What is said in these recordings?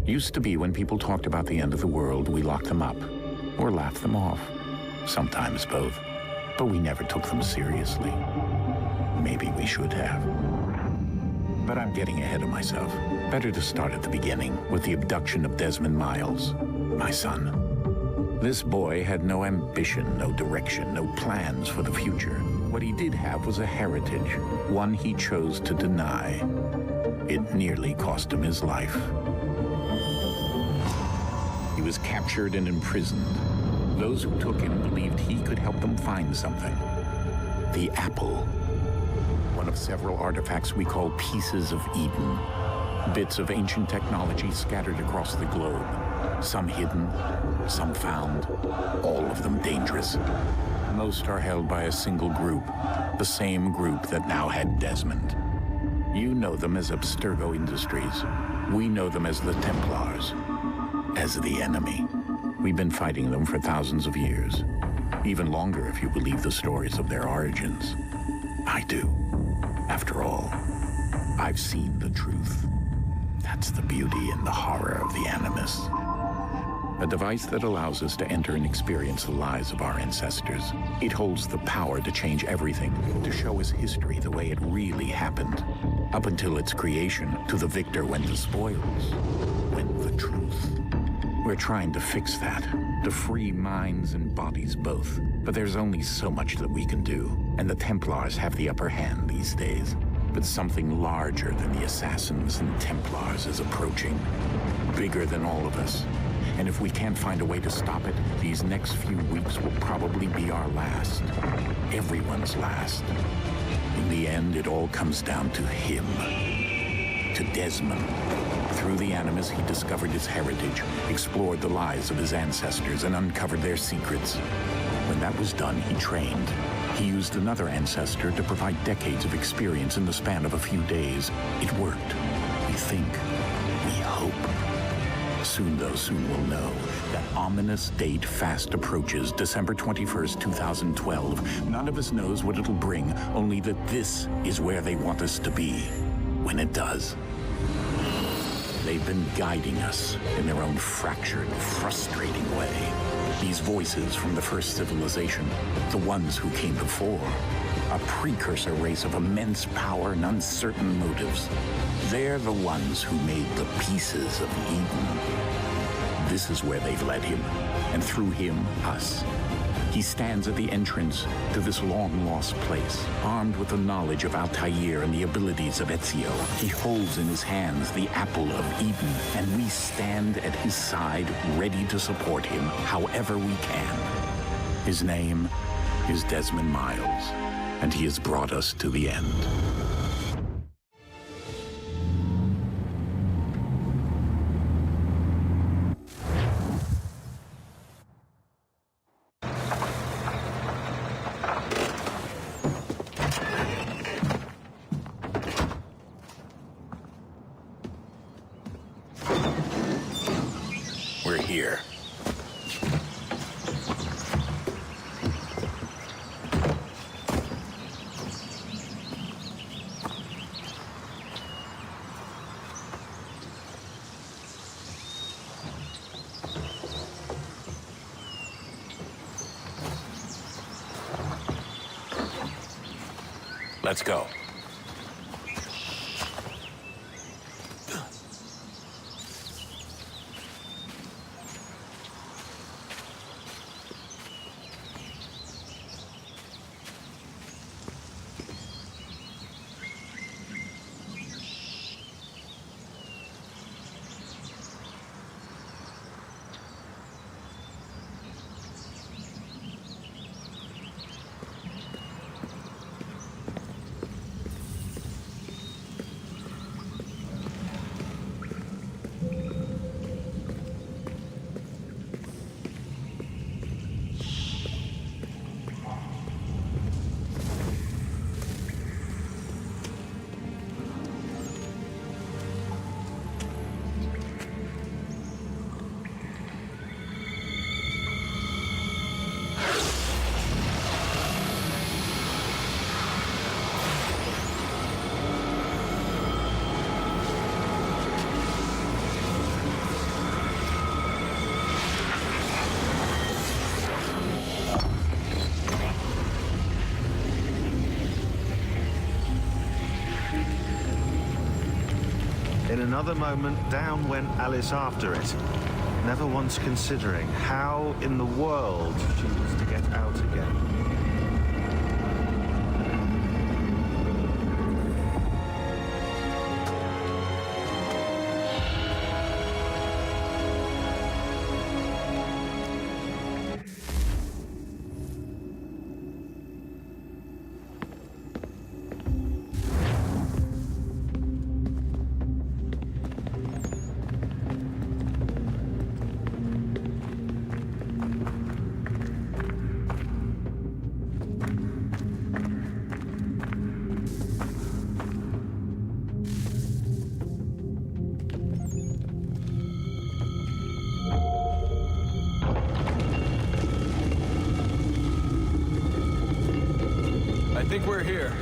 Used to be when people talked about the end of the world, we locked them up or laughed them off. Sometimes both. But we never took them seriously. Maybe we should have. But I'm getting ahead of myself. Better to start at the beginning with the abduction of Desmond Miles, my son. This boy had no ambition, no direction, no plans for the future. What he did have was a heritage, one he chose to deny. It nearly cost him his life. He was captured and imprisoned. Those who took him believed he could help them find something. The apple. One of several artifacts we call pieces of Eden. Bits of ancient technology scattered across the globe. Some hidden, some found, all of them dangerous. Most are held by a single group, the same group that now had Desmond. You know them as Abstergo Industries. We know them as the Templars, as the enemy. We've been fighting them for thousands of years. Even longer if you believe the stories of their origins. I do. After all, I've seen the truth. That's the beauty and the horror of the Animus. A device that allows us to enter and experience the lives of our ancestors. It holds the power to change everything, to show us history the way it really happened. Up until its creation, to the victor went the spoils, went the truth. We're trying to fix that, to free minds and bodies both. But there's only so much that we can do, and the Templars have the upper hand these days. But something larger than the Assassins and Templars is approaching, bigger than all of us. And if we can't find a way to stop it, these next few weeks will probably be our last. Everyone's last. In the end, it all comes down to him. To Desmond. Through the Animus, he discovered his heritage, explored the lives of his ancestors, and uncovered their secrets. When that was done, he trained. He used another ancestor to provide decades of experience in the span of a few days. It worked. We think. We hope. Soon, though, soon we'll know. That ominous date fast approaches, December 21st, 2012. None of us knows what it'll bring, only that this is where they want us to be. When it does. They've been guiding us in their own fractured, frustrating way. These voices from the first civilization, the ones who came before, a precursor race of immense power and uncertain motives. They're the ones who made the pieces of Eden. This is where they've led him, and through him, us. He stands at the entrance to this long-lost place, armed with the knowledge of Altair and the abilities of Ezio. He holds in his hands the apple of Eden, and we stand at his side, ready to support him however we can. His name is Desmond Miles, and he has brought us to the end. We're here. Let's go. In another moment, down went Alice after it, never once considering how in the world she was to get out again. I think we're here.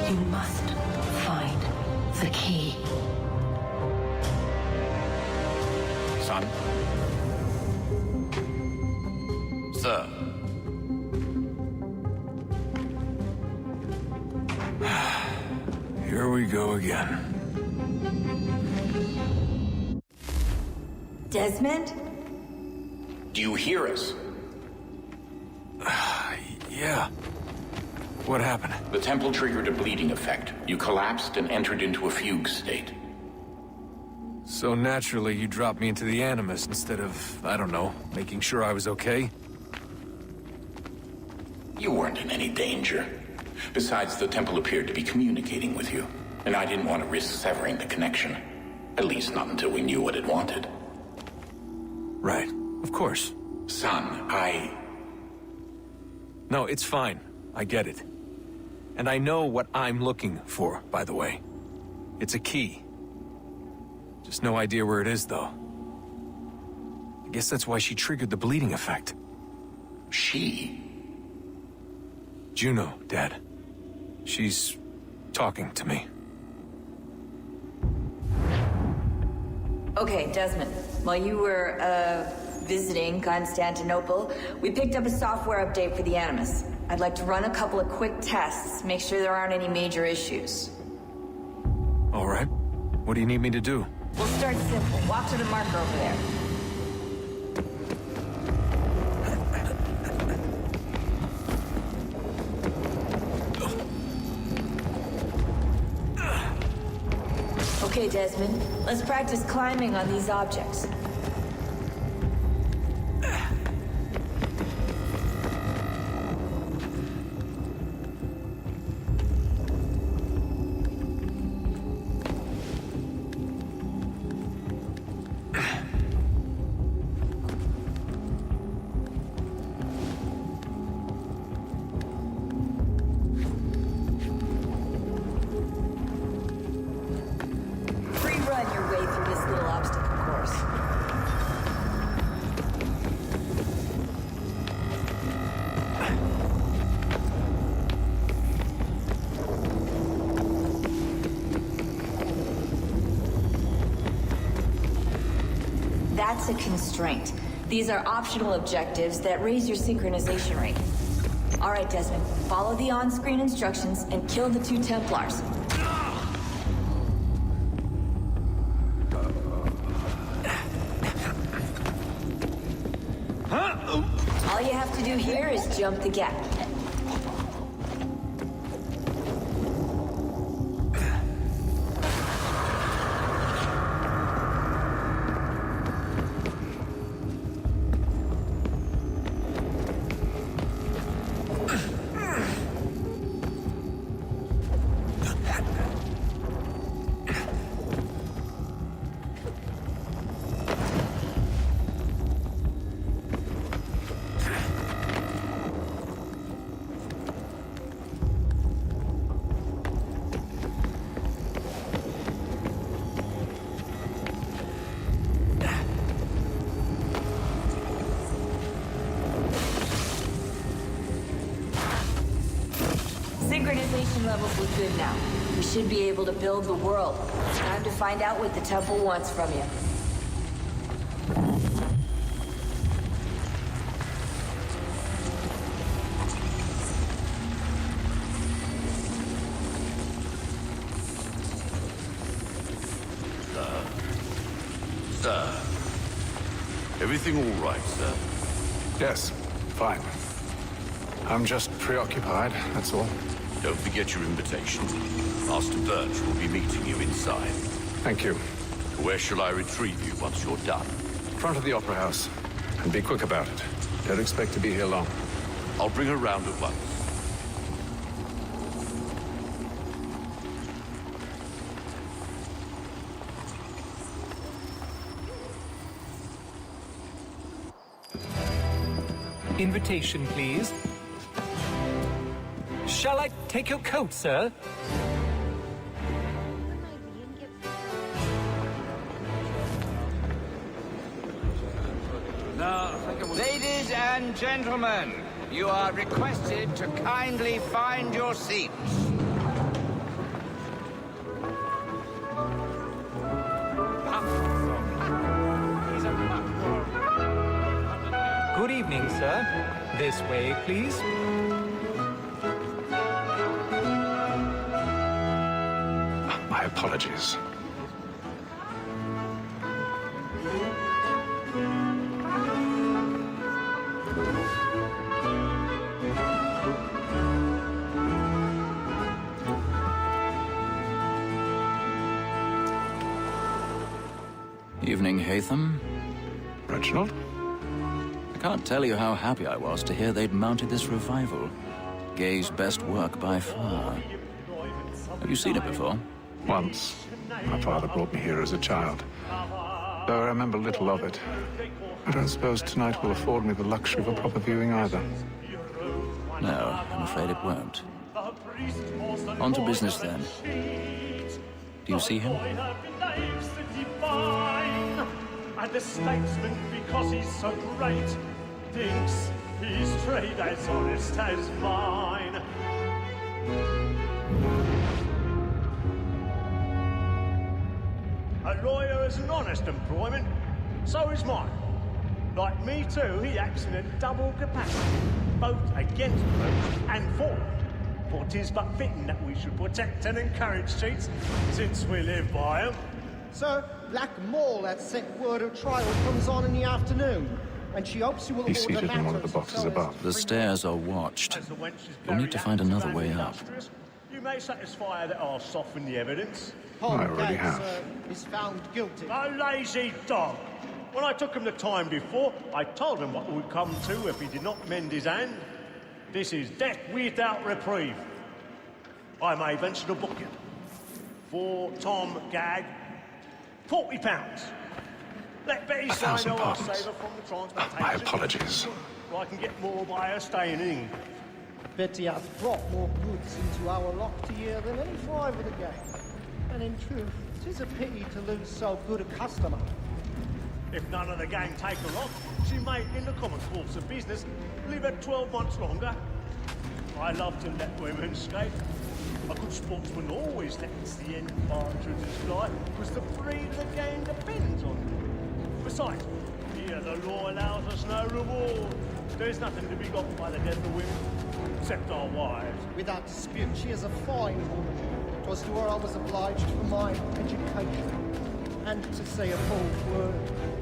You must find the key. Son? Sir. Here we go again. Desmond? Do you hear us? Yeah. What happened? The temple triggered a bleeding effect. You collapsed and entered into a fugue state. So naturally, you dropped me into the Animus instead of, I don't know, making sure I was okay? You weren't in any danger. Besides, the temple appeared to be communicating with you, and I didn't want to risk severing the connection. At least not until we knew what it wanted. Right. Of course. Son, No, it's fine. I get it. And I know what I'm looking for, by the way. It's a key. Just no idea where it is, though. I guess that's why she triggered the bleeding effect. She? Juno, Dad. She's talking to me. Okay, Desmond. While you were, visiting Constantinople, we picked up a software update for the Animus. I'd like to run a couple of quick tests, make sure there aren't any major issues. All right. What do you need me to do? We'll start simple. Walk to the marker over there. Okay, Desmond. Let's practice climbing on these objects. Free run your way through this little obstacle course. That's a constraint. These are optional objectives that raise your synchronization rate. All right, Desmond, follow the on-screen instructions and kill the 2 Templars. All you have to do here is jump the gap. Synchronization levels look good now. We should be able to build the world. Time to find out what the temple wants from you. Sir. Everything all right, sir? Yes, fine. I'm just preoccupied, that's all. Don't forget your invitation. Master Birch will be meeting you inside. Thank you. Where shall I retrieve you once you're done? Front of the Opera House. And be quick about it. Don't expect to be here long. I'll bring her round at once. Invitation, please. Shall I take your coat, sir? Ladies and gentlemen, you are requested to kindly find your seats. Good evening, sir. This way, please. My apologies. Evening, Haytham. Reginald? I can't tell you how happy I was to hear they'd mounted this revival. Gay's best work by far. Have you seen it before? Once. My father brought me here as a child. Though I remember little of it. I don't suppose tonight will afford me the luxury of a proper viewing either. No, I'm afraid it won't. On to business, then. Do you see him? And the statesman, because he's so great, thinks his trade as honest as mine. A lawyer is an honest employment, so is mine. Like me too, he acts in a double capacity, both against folks and for them. For 'tis but fitting that we should protect and encourage cheats, since we live by 'em. Sir, Black Mall has sent word of trial comes on in the afternoon, and she hopes you will He's order seated in one of the matters boxes so as above. The stairs are watched. As the wench is We'll need very to find active another and way up. industrious, you may satisfy that I'll soften the evidence. Paul I already Gates, have. is found guilty. A lazy dog! When I took him the time before, I told him what would come to if he did not mend his hand. This is death without reprieve. I may venture to book you. For Tom Gag, £40. Let Betty say no, I'll £1,000. save her from the transportation. My apologies. Or I can get more by her staying in. Betty has brought more goods into our locked year than any five of the gang. And in truth, 'tis a pity to lose so good a customer. If none of the gang take her on, she may, in the common course of business, live her 12 months longer. I love to let women skate. A good sportsman always lets the end partridges fly, because the breed of the game depends on it. Besides, Here, the law allows us no reward. There's nothing to be got by the death of women, except our wives. Without dispute, she is a fine woman. 'Twas to her I was obliged for my education. And to say a full word,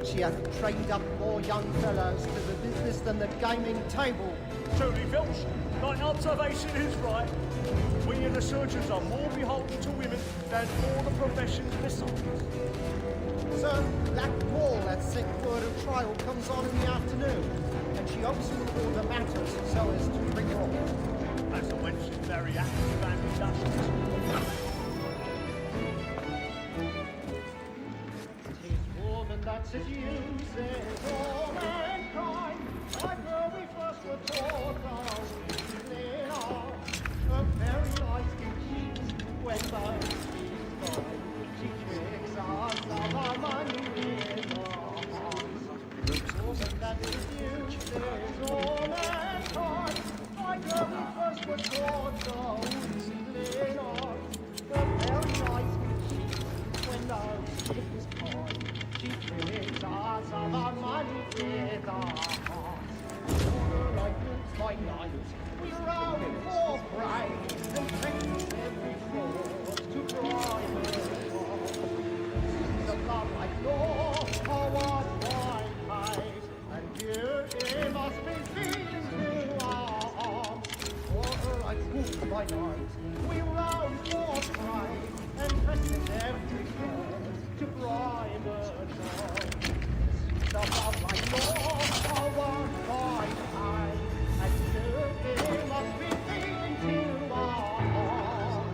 she hath trained up more young fellows to the business than the gaming table. Truly, Filch, thine observation is right. We in the surgeons are more beholden to women than all the professions besides. Sir, that wall that set word of trial comes on in the afternoon, and she hopes to record the matters so as to bring her off. As the wench is very active and industrious. That seduces all mankind. I know we first were taught a very nice cheeks when those cheeks fall. She tricks us of our money in our hearts. The woman that seduces all mankind. I know we first were taught a very nice cheeks when those cheeks fall. She tricks us of our money with our hearts. Order like looks by night, we round for pride, and practice every fraud to bribe us. The love like law, our wide eyes, and here it must be feeding to our arms. Order like looks by night, we round for pride, and practice every fraud to bribe us. The love like law, our wide eyes, and here it must be feeding to our arms.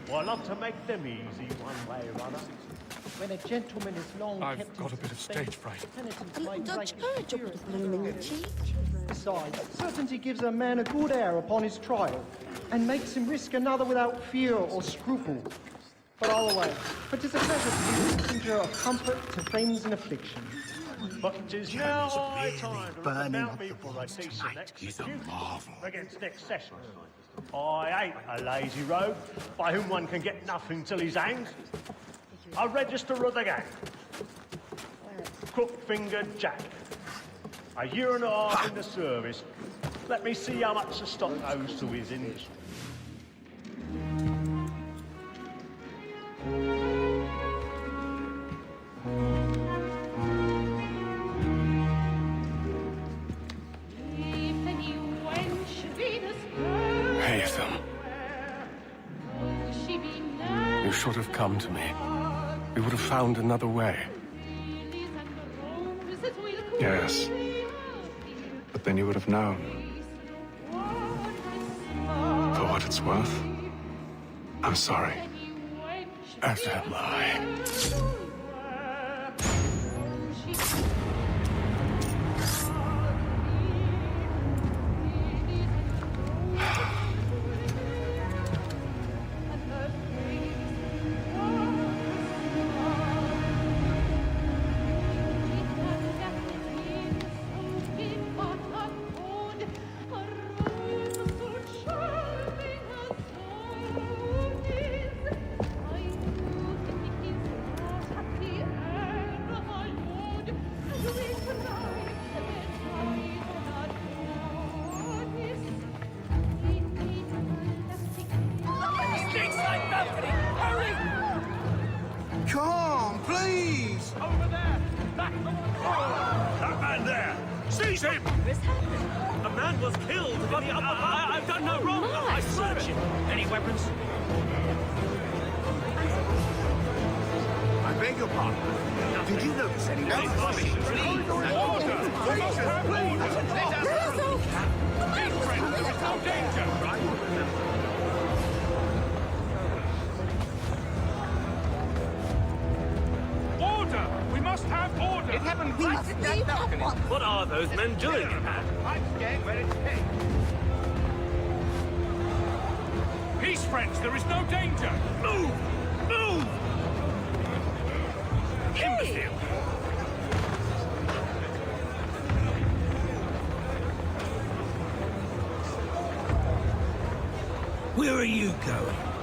Well, I love to make them easy one way or other. When a gentleman is long I've kept got in a bit of suspense, stage fright. the penitent A little may Dutch break urge up his the blooming cheek. Besides, certainty gives a man a good air upon his trial, and makes him risk another without fear or scruple. But all away, for 'tis a pleasure to be the messenger of comfort to friends in affliction. But 'tis now high time to look about me for a decent execution against next session. I ain't a lazy rogue by whom one can get nothing till he's hanged. A register of the gang. Crook-fingered Jack. A year and a half in the service. Let me see how much the stock owes to his industry. Haytham. You should have come to me. We would have found another way. Yes. But then you would have known. For what it's worth, I'm sorry. As am I. Come, please! Over there! Back the That man there! Seize him! What's happened? A man was killed in the upper bar. I've done no wrong. I search him. Any weapons? I beg your pardon. Did you notice any weapons? Please! Order! Let us through! Big friend, there is no danger! Right? We must have order! It happened right at that balcony. What are those men doing? I'm staying where it's safe. Peace, friends, there is no danger! Move! Move! Imbecile! Where are you going?